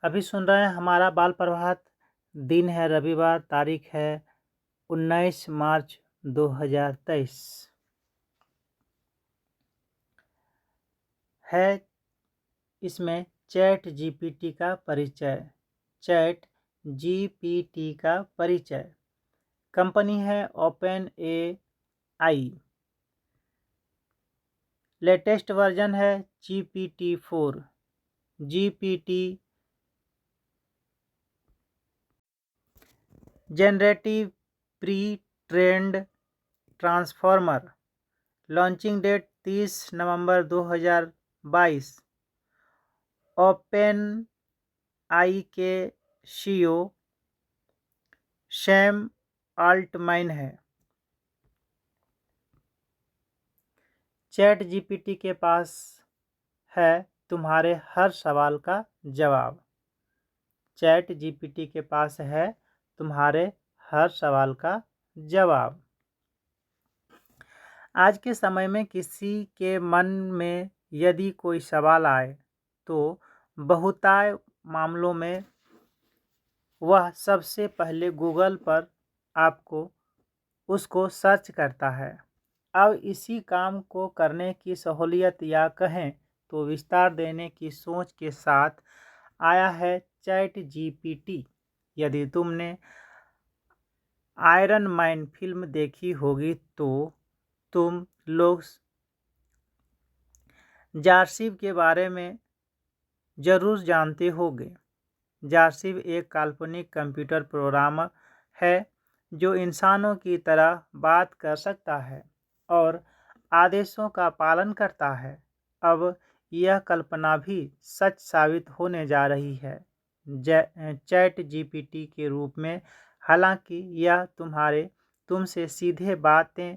अभी सुन रहे हैं हमारा बाल प्रभात। दिन है रविवार, तारीख है 19 मार्च 2023। है इसमें चैट जीपीटी का परिचय। चैट जीपीटी का परिचय। कंपनी है ओपन आई। लेटेस्ट वर्जन है GPT-4। GPT generative pre trained transformer. Launching date 30 नवंबर 2022। ओपन आई के सीईओ सैम अल्टमैन है। चैट जीपीटी के पास है तुम्हारे हर सवाल का जवाब। चैट जीपीटी के पास है तुम्हारे हर सवाल का जवाब। आज के समय में किसी के मन में यदि कोई सवाल आए तो बहुताय मामलों में वह सबसे पहले गूगल पर उसको सर्च करता है। अब इसी काम को करने की सहूलियत या कहें तो विस्तार देने की सोच के साथ आया है चैट जीपीटी। यदि तुमने आयरन मैन फिल्म देखी होगी तो तुम लोग जारसीव के बारे में जरूर जानते होंगे। जारसीव एक काल्पनिक कंप्यूटर प्रोग्राम है जो इंसानों की तरह बात कर सकता है और आदेशों का पालन करता है। अब यह कल्पना भी सच साबित होने जा रही है चैट जीपीटी के रूप में। हालांकि यह तुमसे सीधे बातें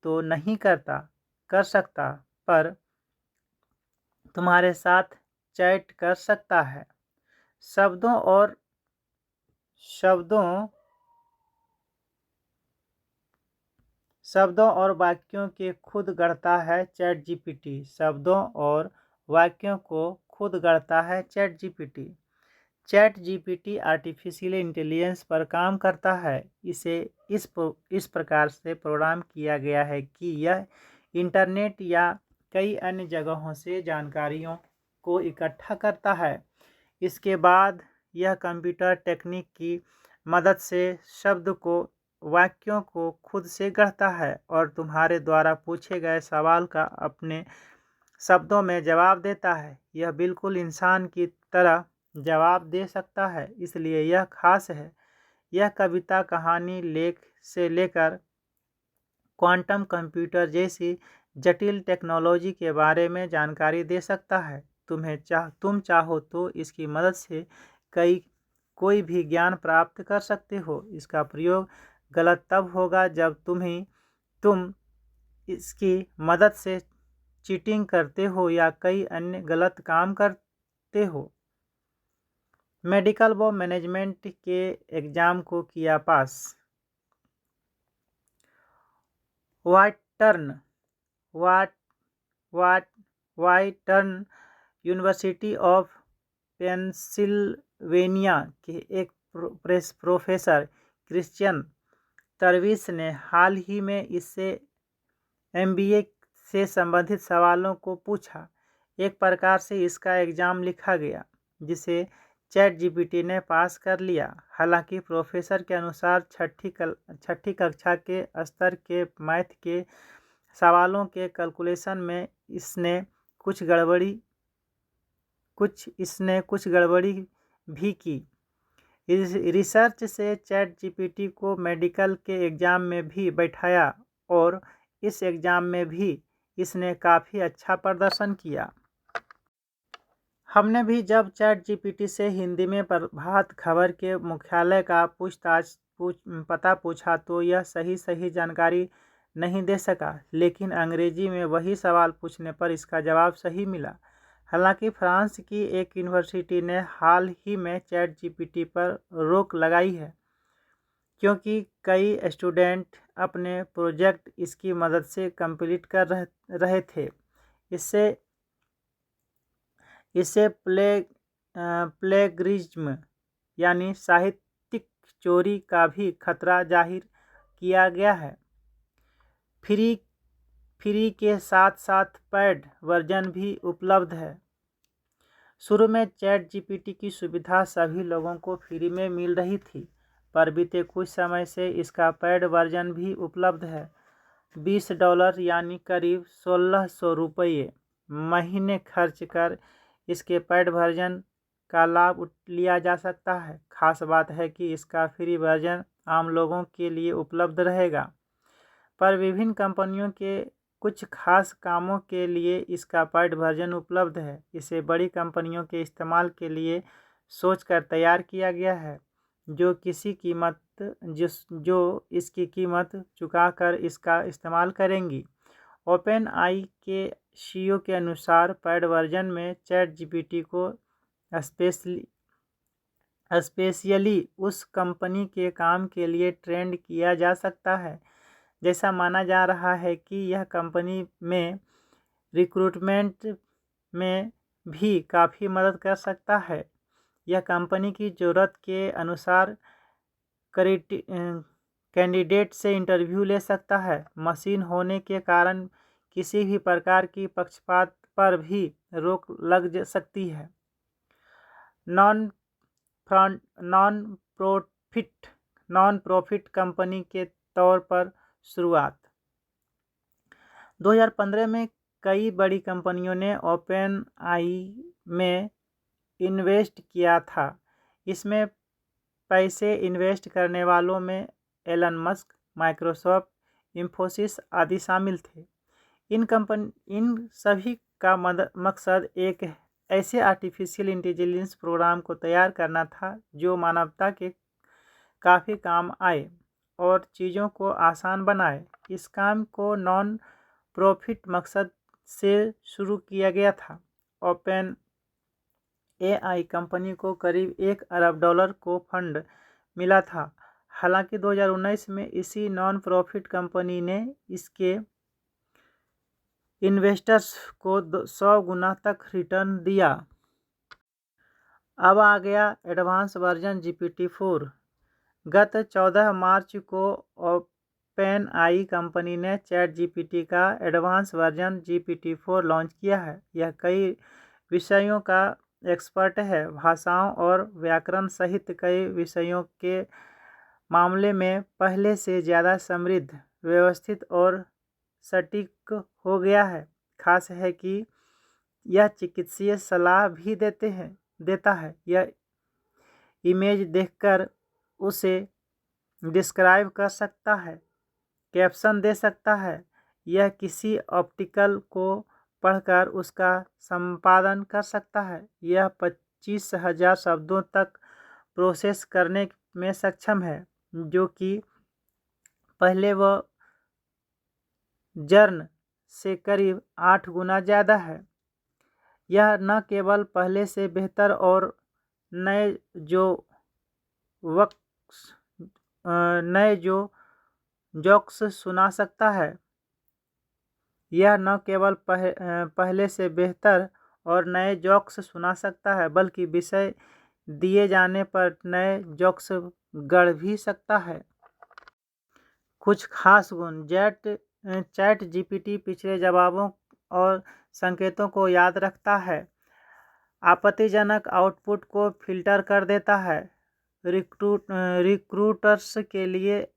तो नहीं कर सकता, पर तुम्हारे साथ चैट कर सकता है। शब्दों और वाक्यों के खुद गढ़ता है चैट जीपीटी। शब्दों और वाक्यों को खुद गढ़ता है chat GPT. Chat GPT artificial intelligence पर काम करता है। इसे इस प्रकार से प्रोग्राम किया गया है कि यह इंटरनेट या कई अन्य जगहों से जानकारियों को इकट्ठा करता है। इसके बाद यह कंप्यूटर टेक्निक की मदद से वाक्यों को खुद से गढ़ता है और तुम्हारे द्वारा पूछे गए सवाल का अपने शब्दों में जवाब देता है। यह बिल्कुल इंसान की तरह जवाब दे सकता है, इसलिए यह खास है। यह कविता, कहानी, लेख से लेकर क्वांटम कंप्यूटर जैसी जटिल टेक्नोलॉजी के बारे में जानकारी दे सकता है। तुम चाहो तो इसकी मदद से कोई भी ज्ञान प्राप्त कर सकते हो। इसका प्रयोग गलत तब होगा जब तुम इसकी मदद से चीटिंग करते हो या कई अन्य गलत काम करते हो। मेडिकल व मैनेजमेंट के एग्जाम को किया पास। वाटर्न यूनिवर्सिटी ऑफ पेंसिल्वेनिया के एक प्रोफेसर क्रिश्चियन तरविस ने हाल ही में इससे MBA से संबंधित सवालों को पूछा। एक प्रकार से इसका एग्जाम लिखा गया जिसे चैट जीपीटी ने पास कर लिया। हालांकि प्रोफेसर के अनुसार छठी कक्षा के स्तर के मैथ के सवालों के कैलकुलेशन में इसने कुछ गड़बड़ी भी की। इस रिसर्च से चैट जीपीटी को मेडिकल के एग्जाम में भी बैठाया और इस एग्जाम में भी इसने काफ़ी अच्छा प्रदर्शन किया। हमने भी जब चैट जीपीटी से हिंदी में प्रभात खबर के मुख्यालय का पता पूछा तो यह सही जानकारी नहीं दे सका, लेकिन अंग्रेजी में वही सवाल पूछने पर इसका जवाब सही मिला। हालांकि फ्रांस की एक यूनिवर्सिटी ने हाल ही में चैट जीपीटी पर रोक लगाई है क्योंकि कई स्टूडेंट अपने प्रोजेक्ट इसकी मदद से कंप्लीट कर रहे थे। इससे प्लेगरिज्म यानी साहित्यिक चोरी का भी खतरा जाहिर किया गया है। फ्री के साथ साथ पेड वर्जन भी उपलब्ध है। शुरू में चैट जीपीटी की सुविधा सभी लोगों को फ्री में मिल रही थी, पर बीते कुछ समय से इसका पेड वर्जन भी उपलब्ध है। $20 यानी करीब 1600 रुपये महीने खर्च कर इसके पेड वर्जन का लाभ लिया जा सकता है। खास बात है कि इसका फ्री वर्जन आम लोगों के लिए उपलब्ध रहेगा, पर विभिन्न कंपनियों के कुछ खास कामों के लिए इसका पेड वर्जन उपलब्ध है। इसे बड़ी कंपनियों के इस्तेमाल के लिए सोचकर तैयार किया गया है, जो इसकी कीमत चुकाकर इसका इस्तेमाल करेंगी। ओपन आई के सीईओ के अनुसार पेड वर्जन में चैट जीपीटी को स्पेशली उस कंपनी के काम के लिए ट्रेंड किया जा सकता है। जैसा माना जा रहा है कि यह कंपनी में रिक्रूटमेंट में भी काफ़ी मदद कर सकता है। यह कंपनी की ज़रूरत के अनुसार कैंडिडेट से इंटरव्यू ले सकता है। मशीन होने के कारण किसी भी प्रकार की पक्षपात पर भी रोक लग सकती है। नॉन प्रॉफिट कंपनी के तौर पर शुरुआत 2015 में कई बड़ी कंपनियों ने ओपन आई में इन्वेस्ट किया था। इसमें पैसे इन्वेस्ट करने वालों में एलन मस्क, माइक्रोसॉफ्ट, इन्फोसिस आदि शामिल थे। इन सभी का मकसद एक ऐसे आर्टिफिशियल इंटेलिजेंस प्रोग्राम को तैयार करना था जो मानवता के काफ़ी काम आए और चीज़ों को आसान बनाए। इस काम को नॉन प्रॉफिट मकसद से शुरू किया गया था। ओपन एआई कंपनी को करीब $1 अरब को फंड मिला था। हालांकि 2019 में इसी नॉन प्रॉफिट कंपनी ने इसके इन्वेस्टर्स को 100 गुना तक रिटर्न दिया। अब आ गया एडवांस वर्जन GPT-4। गत 14 मार्च को ओपन आई कंपनी ने चैट जीपीटी का एडवांस वर्जन GPT-4 लॉन्च किया है। यह कई विषयों का एक्सपर्ट है। भाषाओं और व्याकरण सहित कई विषयों के मामले में पहले से ज़्यादा समृद्ध, व्यवस्थित और सटीक हो गया है। खास है कि यह चिकित्सीय सलाह भी देता है। यह इमेज देखकर उसे डिस्क्राइब कर सकता है, कैप्शन दे सकता है। यह किसी आर्टिकल को पढ़कर उसका संपादन कर सकता है। यह 25,000 शब्दों तक प्रोसेस करने में सक्षम है, जो कि पहले वह जर्न से करीब 8 गुना ज़्यादा है। यह न केवल पहले से बेहतर और नए जोक्स सुना सकता है। यह न केवल पहले से बेहतर और नए जोक्स सुना सकता है, बल्कि विषय दिए जाने पर नए जोक्स गढ़ भी सकता है। कुछ खास गुण। चैट जीपीटी पिछले जवाबों और संकेतों को याद रखता है, आपत्तिजनक आउटपुट को फिल्टर कर देता है, रिक्रूटर्स के लिए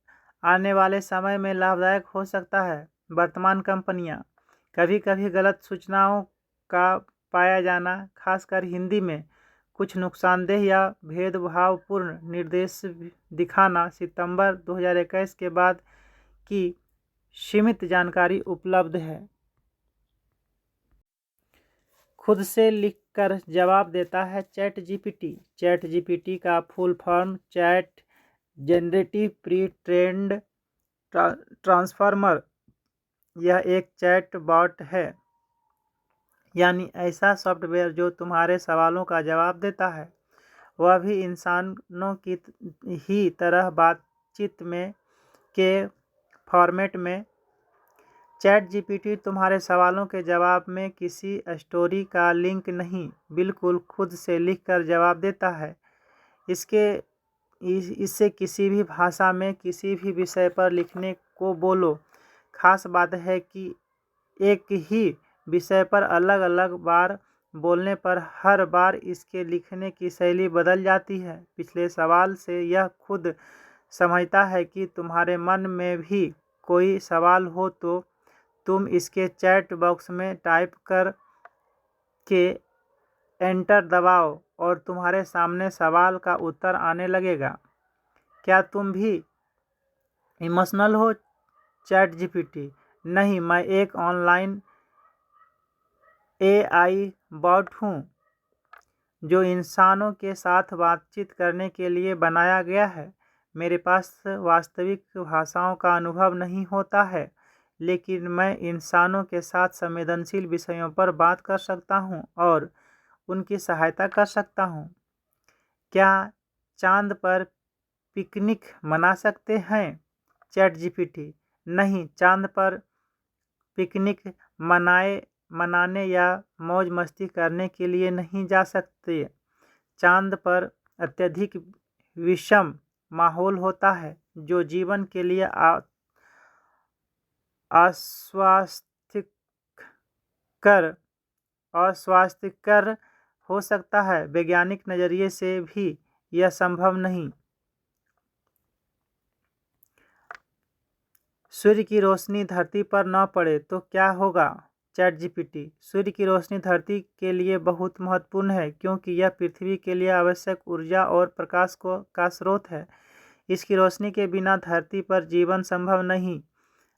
आने वाले समय में लाभदायक हो सकता है। वर्तमान कंपनियां। कभी कभी गलत सूचनाओं का पाया जाना, खासकर हिंदी में, कुछ नुकसानदेह या भेदभावपूर्ण निर्देश दिखाना। सितंबर 2021 के बाद की सीमित जानकारी उपलब्ध है। खुद से लिखकर जवाब देता है चैट जीपीटी। चैट जीपीटी का full form chat generative pre trained transformer. यह एक चैट बॉट है, यानी ऐसा सॉफ्टवेयर जो तुम्हारे सवालों का जवाब देता है, वह भी इंसानों की ही तरह बातचीत में के फॉर्मेट में। चैट जीपीटी तुम्हारे सवालों के जवाब में किसी स्टोरी का लिंक नहीं, बिल्कुल खुद से लिखकर जवाब देता है। इससे किसी भी भाषा में किसी भी विषय पर लिखने को बोलो। खास बात है कि एक ही विषय पर अलग अलग बार बोलने पर हर बार इसके लिखने की शैली बदल जाती है। पिछले सवाल से यह खुद समझता है कि तुम्हारे मन में भी कोई सवाल हो तो तुम इसके चैट बॉक्स में टाइप कर के एंटर दबाओ और तुम्हारे सामने सवाल का उत्तर आने लगेगा। क्या तुम भी इमोशनल हो चैट जीपीटी? नहीं, मैं एक ऑनलाइन एआई बॉट हूँ जो इंसानों के साथ बातचीत करने के लिए बनाया गया है। मेरे पास वास्तविक भाषाओं का अनुभव नहीं होता है, लेकिन मैं इंसानों के साथ संवेदनशील विषयों पर बात कर सकता हूँ और उनकी सहायता कर सकता हूँ। क्या चांद पर पिकनिक मना सकते हैं चैट जीपीटी? नहीं, चांद पर पिकनिक मनाने या मौज मस्ती करने के लिए नहीं जा सकते। चांद पर अत्यधिक विषम माहौल होता है जो जीवन के लिए अस्वास्थ्यकर हो सकता है। वैज्ञानिक नज़रिए से भी यह संभव नहीं। सूर्य की रोशनी धरती पर न पड़े तो क्या होगा चैट जीपीटी? सूर्य की रोशनी धरती के लिए बहुत महत्वपूर्ण है क्योंकि यह पृथ्वी के लिए आवश्यक ऊर्जा और प्रकाश का स्रोत है। इसकी रोशनी के बिना धरती पर जीवन संभव नहीं।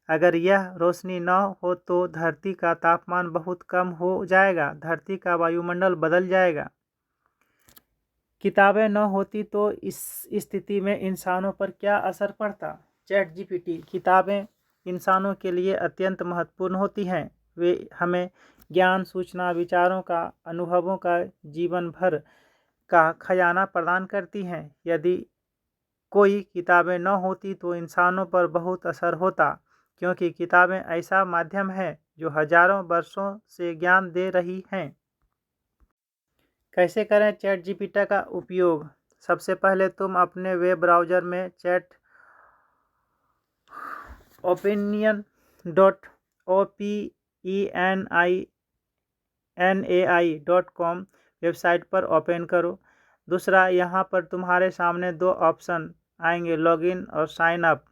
अगर यह रोशनी न हो तो धरती का तापमान बहुत कम हो जाएगा, धरती का वायुमंडल बदल जाएगा। किताबें न होती तो इस स्थिति में इंसानों पर क्या असर पड़ता चैट जीपीटी? किताबें इंसानों के लिए अत्यंत महत्वपूर्ण होती हैं। वे हमें ज्ञान, सूचना, विचारों का, अनुभवों का जीवन भर का खजाना प्रदान करती हैं। यदि कोई किताबें न होती तो इंसानों पर बहुत असर होता, क्योंकि किताबें ऐसा माध्यम है जो हजारों वर्षों से ज्ञान दे रही हैं। कैसे करें चैट जीपीटी का उपयोग? सबसे पहले तुम अपने वेब ब्राउज़र में चैट opinion.openai.com वेबसाइट पर ओपन करो। दूसरा, यहाँ पर तुम्हारे सामने दो ऑप्शन आएंगे, लॉगिन और साइन अप।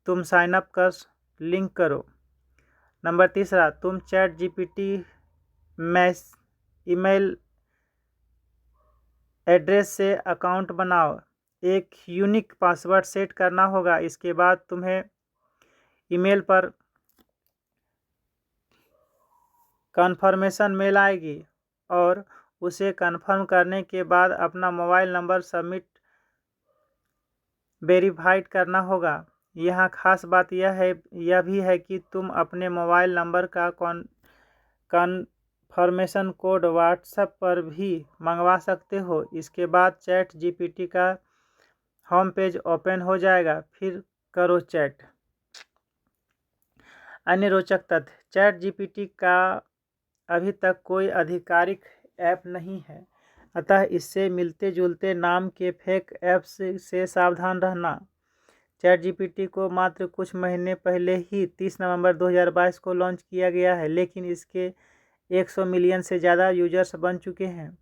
तुम साइन अप कर लिंक करो। नंबर तीसरा, तुम चैट जीपीटी ईमेल एड्रेस से अकाउंट बनाओ। एक यूनिक पासवर्ड सेट करना होगा। इसके बाद तुम्हें ईमेल पर कन्फर्मेशन मेल आएगी और उसे कंफर्म करने के बाद अपना मोबाइल नंबर सबमिट वेरीफाइड करना होगा। यहाँ खास बात यह भी है कि तुम अपने मोबाइल नंबर का कन्फर्मेशन कोड व्हाट्सएप पर भी मंगवा सकते हो। इसके बाद चैट जीपीटी का होम पेज ओपन हो जाएगा। फिर करो चैट। अन्य रोचक तथ्य, चैट जीपीटी का अभी तक कोई आधिकारिक ऐप नहीं है, अतः इससे मिलते जुलते नाम के फेक ऐप्स से सावधान रहना। चैट जीपीटी को मात्र कुछ महीने पहले ही 30 नवंबर 2022 को लॉन्च किया गया है, लेकिन इसके 100 मिलियन से ज़्यादा यूजर्स बन चुके हैं।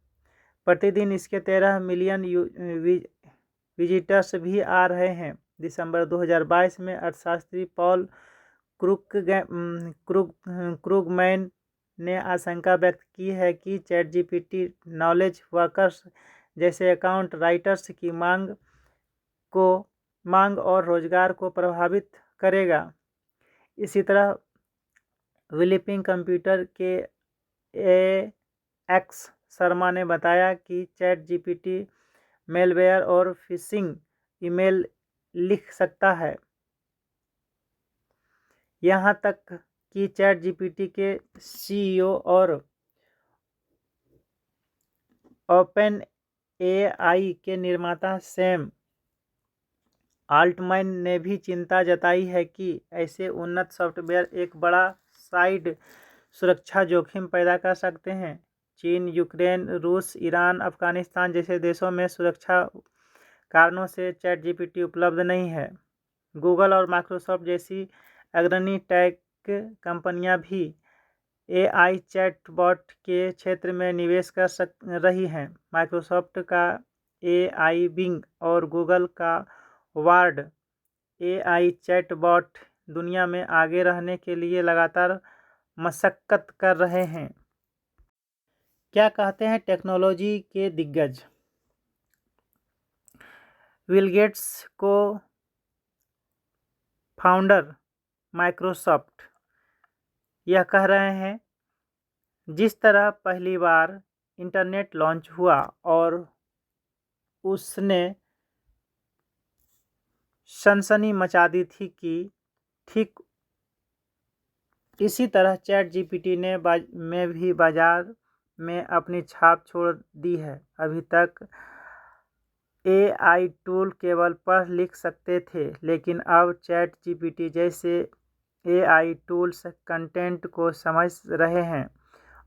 प्रतिदिन इसके 13 मिलियन विजिटर्स भी आ रहे हैं। दिसंबर 2022 में अर्थशास्त्री पॉल क्रूगमैन ने आशंका व्यक्त की है कि चैट जीपीटी नॉलेज वर्कर्स जैसे अकाउंट राइटर्स की मांग और रोजगार को प्रभावित करेगा। इसी तरह विलिपिंग कंप्यूटर के एक्स शर्मा ने बताया कि चैट जीपीटी मेलवेयर और फिशिंग ईमेल लिख सकता है। यहाँ तक कि चैट जीपीटी के सीईओ और ओपन एआई के निर्माता सैम आल्टमैन ने भी चिंता जताई है कि ऐसे उन्नत सॉफ्टवेयर एक बड़ा साइड सुरक्षा जोखिम पैदा कर सकते हैं। चीन, यूक्रेन, रूस, ईरान, अफगानिस्तान जैसे देशों में सुरक्षा कारणों से ChatGPT उपलब्ध नहीं है। गूगल और माइक्रोसॉफ्ट जैसी अग्रणी टेक कंपनियां भी AI चैटबॉट के क्षेत्र में निवेश कर रही हैं। माइक्रोसॉफ्ट का AI बिंग और गूगल का वार्ड AI चैटबॉट दुनिया में आगे रहने के लिए लगातार मशक्कत कर रहे हैं। क्या कहते हैं टेक्नोलॉजी के दिग्गज? बिल गेट्स को फाउंडर माइक्रोसॉफ्ट यह कह रहे हैं, जिस तरह पहली बार इंटरनेट लॉन्च हुआ और उसने सनसनी मचा दी थी कि ठीक इसी तरह ChatGPT में भी बाजार में अपनी छाप छोड़ दी है। अभी तक AI टूल केवल पढ़ लिख सकते थे, लेकिन अब ChatGPT जैसे AI टूल्स कंटेंट को समझ रहे हैं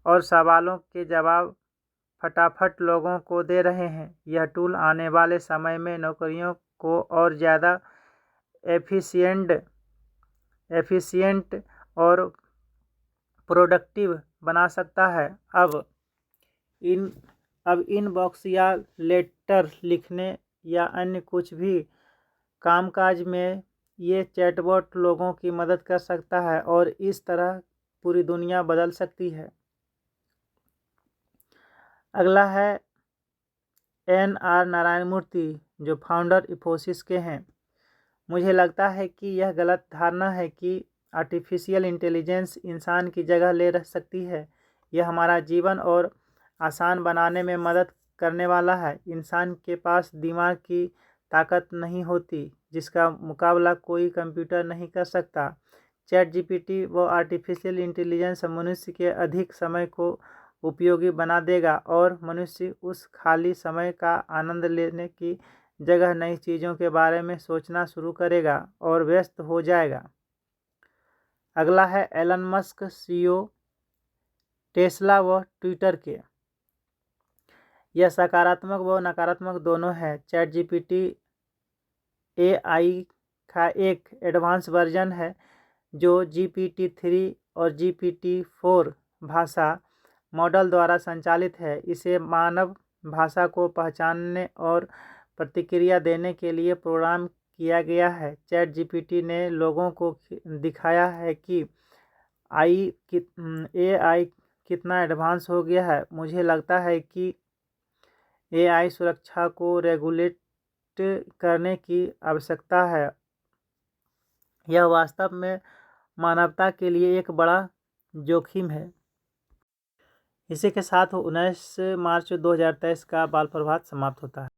और सवालों के जवाब फटाफट लोगों को दे रहे हैं। यह टूल आने वाले समय में नौकरियों को और ज़्यादा एफिशिएंट और प्रोडक्टिव बना सकता है। अब इनबॉक्स या लेटर लिखने या अन्य कुछ भी कामकाज में ये चैटबॉट लोगों की मदद कर सकता है और इस तरह पूरी दुनिया बदल सकती है। अगला है NR नारायण मूर्ति, जो फाउंडर इंफोसिस के हैं। मुझे लगता है कि यह गलत धारणा है कि आर्टिफिशियल इंटेलिजेंस इंसान की जगह ले रह सकती है। यह हमारा जीवन और आसान बनाने में मदद करने वाला है। इंसान के पास दिमाग की ताकत नहीं होती जिसका मुकाबला कोई कंप्यूटर नहीं कर सकता। ChatGPT व आर्टिफिशियल इंटेलिजेंस मनुष्य के अधिक समय को उपयोगी बना देगा और मनुष्य उस खाली समय का आनंद लेने की जगह नई चीज़ों के बारे में सोचना शुरू करेगा और व्यस्त हो जाएगा। अगला है एलन मस्क, CEO टेस्ला व ट्विटर के। यह सकारात्मक व नकारात्मक दोनों है। ChatGPT AI का एक एडवांस वर्जन है जो GPT-3 और GPT-4 भाषा मॉडल द्वारा संचालित है। इसे मानव भाषा को पहचानने और प्रतिक्रिया देने के लिए प्रोग्राम किया गया है। ChatGPT ने लोगों को दिखाया है कि AI कितना एडवांस हो गया है। मुझे लगता है कि AI सुरक्षा को रेगुलेट करने की आवश्यकता है। यह वास्तव में मानवता के लिए एक बड़ा जोखिम है। इसी के साथ 19 मार्च 2023 का बाल प्रभात समाप्त होता है।